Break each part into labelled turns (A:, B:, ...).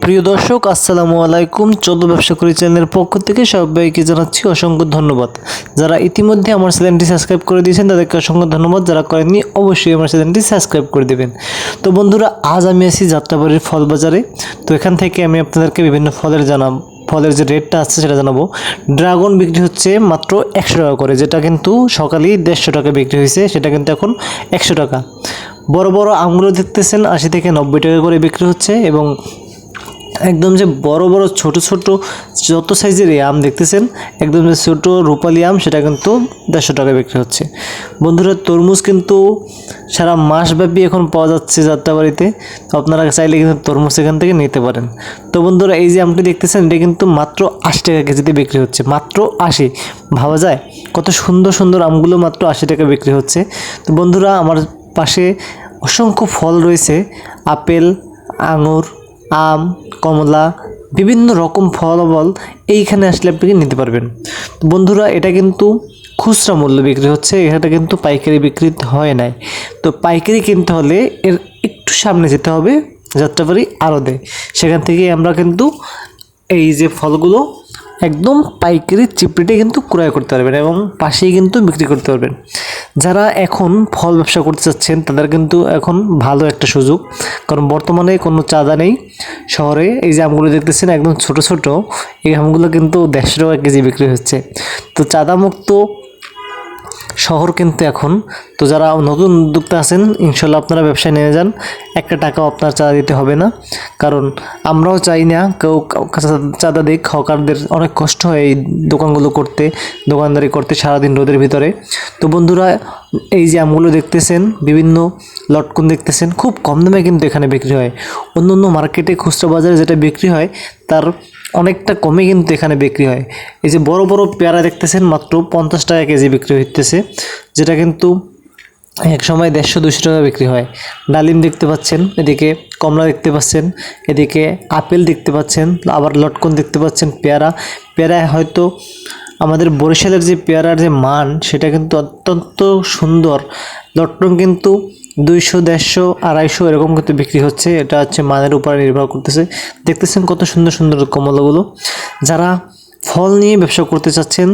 A: প্রিয় দর্শক আসসালামু আলাইকুম। চোদ্দ ব্যবসা করি চ্যানেলের পক্ষ থেকে সবাইকে জানাচ্ছি অসংখ্য ধন্যবাদ। যারা ইতিমধ্যে আমার চ্যানেলটি সাবস্ক্রাইব করে দিয়েছেন তাদেরকে অসংখ্য ধন্যবাদ। যারা করেননি অবশ্যই আমার চ্যানেলটি সাবস্ক্রাইব করে দেবেন। তো বন্ধুরা, আজ আমি আছি যাত্রাবাড়ির ফল বাজারে। তো এখান থেকে আমি আপনাদেরকে বিভিন্ন ফলের যে রেটটা আছে সেটা জানাবো। ড্রাগন বিক্রি হচ্ছে মাত্র 100 টাকা করে, যেটা কিন্তু সকালেই 150 টাকা বিক্রি হয়েছে, সেটা কিন্তু এখন 100 টাকা। বড় বড় আমগুলো দেখতেছেন 80 থেকে 90 টাকা করে বিক্রি হচ্ছে, এবং একদম যে বড় বড় ছোট ছোট যত সাইজের এই আম দেখতেছেন, একদম যে ছোট রূপালি আম, সেটা কিন্তু 150 টাকা বিক্রি হচ্ছে। বন্ধুরা, তরমুজ কিন্তু সারা মাসব্যাপী এখন পাওয়া যাচ্ছে যাত্রাবাড়িতে। তো আপনারা চাইলে কিন্তু তরমুজ এখান থেকে নিতে পারেন। তো বন্ধুরা, এই যে আমটি দেখতেছেন এটা কিন্তু মাত্র 80 টাকা কেজিতে বিক্রি হচ্ছে। মাত্র 80, ভাবা যায় কত সুন্দর সুন্দর আমগুলো মাত্র 80 টাকা বিক্রি হচ্ছে। তো বন্ধুরা, আমার পাশে অসংখ্য ফল রয়েছে, আপেল, আঙুর, আম, কমলা, বিভিন্ন রকম ফলাফল এইখানে আসলে আপনি নিতে পারবেন। তো বন্ধুরা, এটা কিন্তু খুচরা মূল্য বিক্রি হচ্ছে, এটা কিন্তু পাইকারি বিক্রি হয় নাই। তো পাইকারি কিনতে হলে এর একটু সামনে যেতে হবে, যাত্রাবাড়ি আড়তে। সেখান থেকে আমরা কিন্তু এই যে ফলগুলো একদম পাইকারি চিপড়িতে কিন্তু ক্রয় করতে পারবেন এবং পাশেই কিন্তু বিক্রি করতে পারবেন। যারা এখন ফল ব্যবসা করতে চাচ্ছেন তাদের কিন্তু এখন ভালো একটা সুযোগ, কারণ বর্তমানে কোনো চাঁদা নেই শহরে। এই যে আমগুলো দেখতেছেন একদম ছোট ছোট, এই আমগুলো কিন্তু 150 টাকা কেজি বিক্রি হচ্ছে। তো চাঁদামুক্ত শহর কিন্তু এখন। তো যারা নতুন উদ্যোক্তা আছেন, ইনশাল্লাহ আপনারা ব্যবসায় নিয়ে যান, একটা টাকাও আপনার চাঁদা দিতে হবে না। কারণ আমরাও চাই না কেউ চাঁদা দিক। হকারদের অনেক কষ্ট হয় এই দোকানগুলো করতে, দোকানদারি করতে সারাদিন রোদের ভিতরে। তো বন্ধুরা, এই যে আমগুলো দেখতেছেন, বিভিন্ন লটকন দেখতেছেন, খুব কম দামে কিন্তু এখানে বিক্রি হয়। অন্য অন্য মার্কেটে খুচরা বাজারে যেটা বিক্রি হয় তার অনেকটা কমে কিন্তু এখানে বিক্রি হয়। এই যে বড় বড় পেয়ারা দেখতেছেন মাত্র 50 টাকা কেজি বিক্রি হইতেছে, যেটা কিন্তু এক সময় 150-200 টাকা বিক্রি হয়। ডালিম দেখতে পাচ্ছেন, এদিকে কমলা দেখতে পাচ্ছেন, এদিকে আপেল দেখতে পাচ্ছেন, আবার লটকন দেখতে পাচ্ছেন, পেয়ারা হয়তো আমাদের বরিশালের যে পেয়ারার যে মান সেটা কিন্তু অত্যন্ত সুন্দর। লটকন কিন্তু 200, 150, 250 এরকম কিন্তু বিক্রি হচ্ছে। এটা হচ্ছে মানের উপরে নির্ভর করতেছে। দেখতেছেন কত সুন্দর সুন্দর কমলাগুলো। যারা ফল নিয়ে ব্যবসা করতে চাচ্ছেন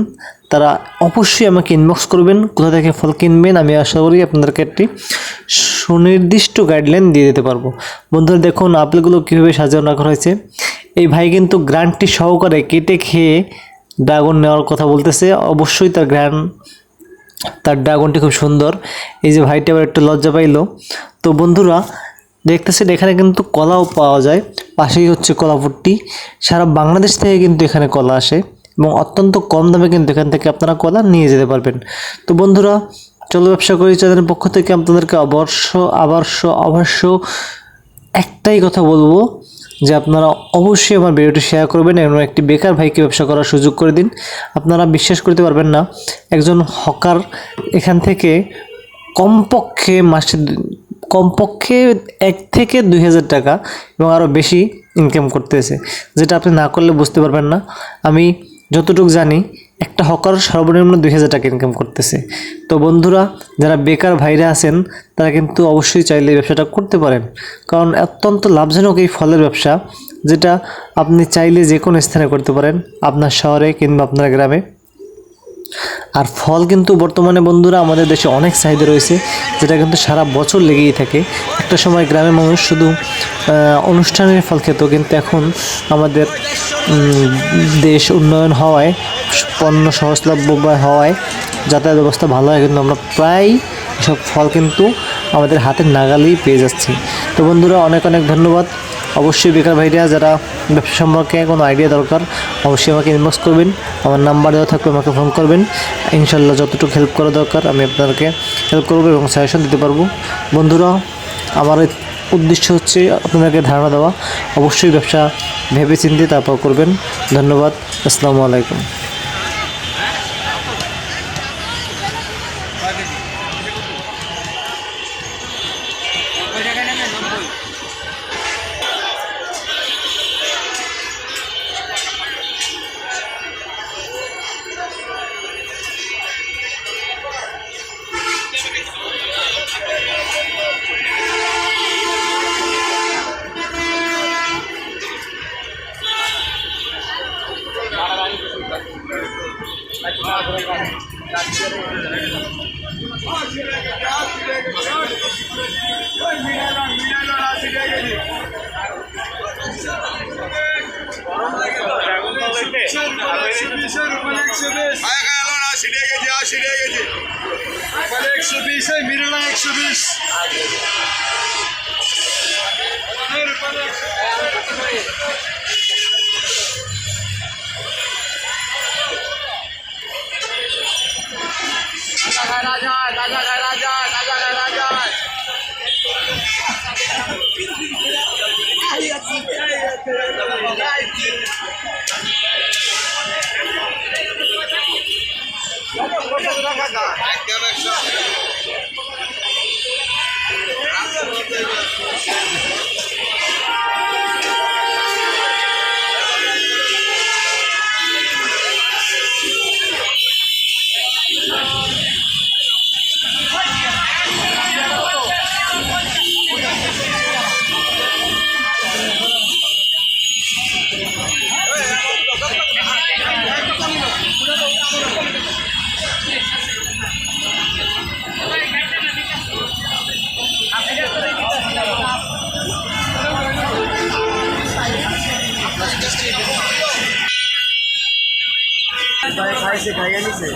A: তারা অবশ্যই আমাকে ইনবক্স করবেন, কোথা থেকে ফল কিনবেন। আমি আশা করি আপনাদেরকে একটি সুনির্দিষ্ট গাইডলাইন দিয়ে দিতে পারবো। বন্ধুরা, দেখুন আপেলগুলো কীভাবে সাজানো রাখা হয়েছে। এই ভাই কিন্তু গ্রান্টি সহকারে কেটে খেয়ে ড্রাগন নেওয়ার কথা বলতেছে। অবশ্যই তার ড্রাগনটি খুব সুন্দর। এই যে ভাইটা আবার একটু লজ্জা পাইলো। তো বন্ধুরা, দেখতেছেন এখানে কিন্তু কলাও পাওয়া যায়, পাশেই হচ্ছে কলাভর্তি। সারা বাংলাদেশ থেকে কিন্তু এখানে কলা আসে এবং অত্যন্ত কম দামে কিন্তু এখান থেকে আপনারা কলা নিয়ে যেতে পারবেন। তো বন্ধুরা, চলো ব্যবসা করি চ্যানেলের পক্ষ থেকে আপনাদেরকে অবশ্য একটাই কথা বলবো যে আপনারা অবশ্যই আমার ভিডিওটি শেয়ার করবেন এবং একটি বেকার ভাইকে ব্যবসা করার সুযোগ করে দিন। আপনারা বিশ্বাস করতে পারবেন না, একজন হকার এখান থেকে কমপক্ষে 1 থেকে 2,000 টাকা এবং আরও বেশি ইনকাম করতেছে, যেটা আপনি না করলে বুঝতে পারবেন না। আমি যতটুকু জানি একটা হকার সর্বনিম্ন 2,000 টাকা ইনকাম করতেছে। তো বন্ধুরা, যারা বেকার ভাইরা আছেন তারা কিন্তু অবশ্যই চাইলে এই ব্যবসাটা করতে পারেন, কারণ অত্যন্ত লাভজনক এই ফলের ব্যবসা, যেটা আপনি চাইলে যে কোনো স্থানে করতে পারেন, আপনার শহরে কিংবা আপনার গ্রামে। আর ফল কিন্তু বর্তমানে বন্ধুরা আমাদের দেশে অনেক চাহিদা রয়েছে, যেটা কিন্তু সারা বছর লেগেই থাকে। একটা সময় গ্রামের মানুষ শুধু অনুষ্ঠানের ফল খেত, কিন্তু এখন আমাদের দেশ উন্নয়ন হওয়ায়, পণ্য সহজলভ্য হওয়ায়, যাতায়াত ব্যবস্থা ভালো হয়, কিন্তু আমরা প্রায় এসব ফল কিন্তু আমাদের হাতের নাগালেই পেয়ে যাচ্ছি। তো বন্ধুরা, অনেক অনেক ধন্যবাদ। অবশ্যই বেকার ভাইরা যারা ব্যবসা সম্পর্কে কোনো আইডিয়া দরকার অবশ্যই আমাকে ইনবক্স করবেন, আমার নাম্বার দেওয়া থাকবে, আমাকে ফোন করবেন। ইনশাল্লাহ যতটুকু হেল্প করা দরকার আমি আপনাদেরকে হেল্প করবো এবং সাজেশন দিতে পারবো। বন্ধুরা, আমার উদ্দেশ্য হচ্ছে আপনাদেরকে ধারণা দেওয়া। অবশ্যই ব্যবসা ভেবে চিন্তে তারপর করবেন। ধন্যবাদ। আসসালামু আলাইকুম।
B: মিরলা 120 খাইয়া নিছে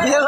B: বিয়ে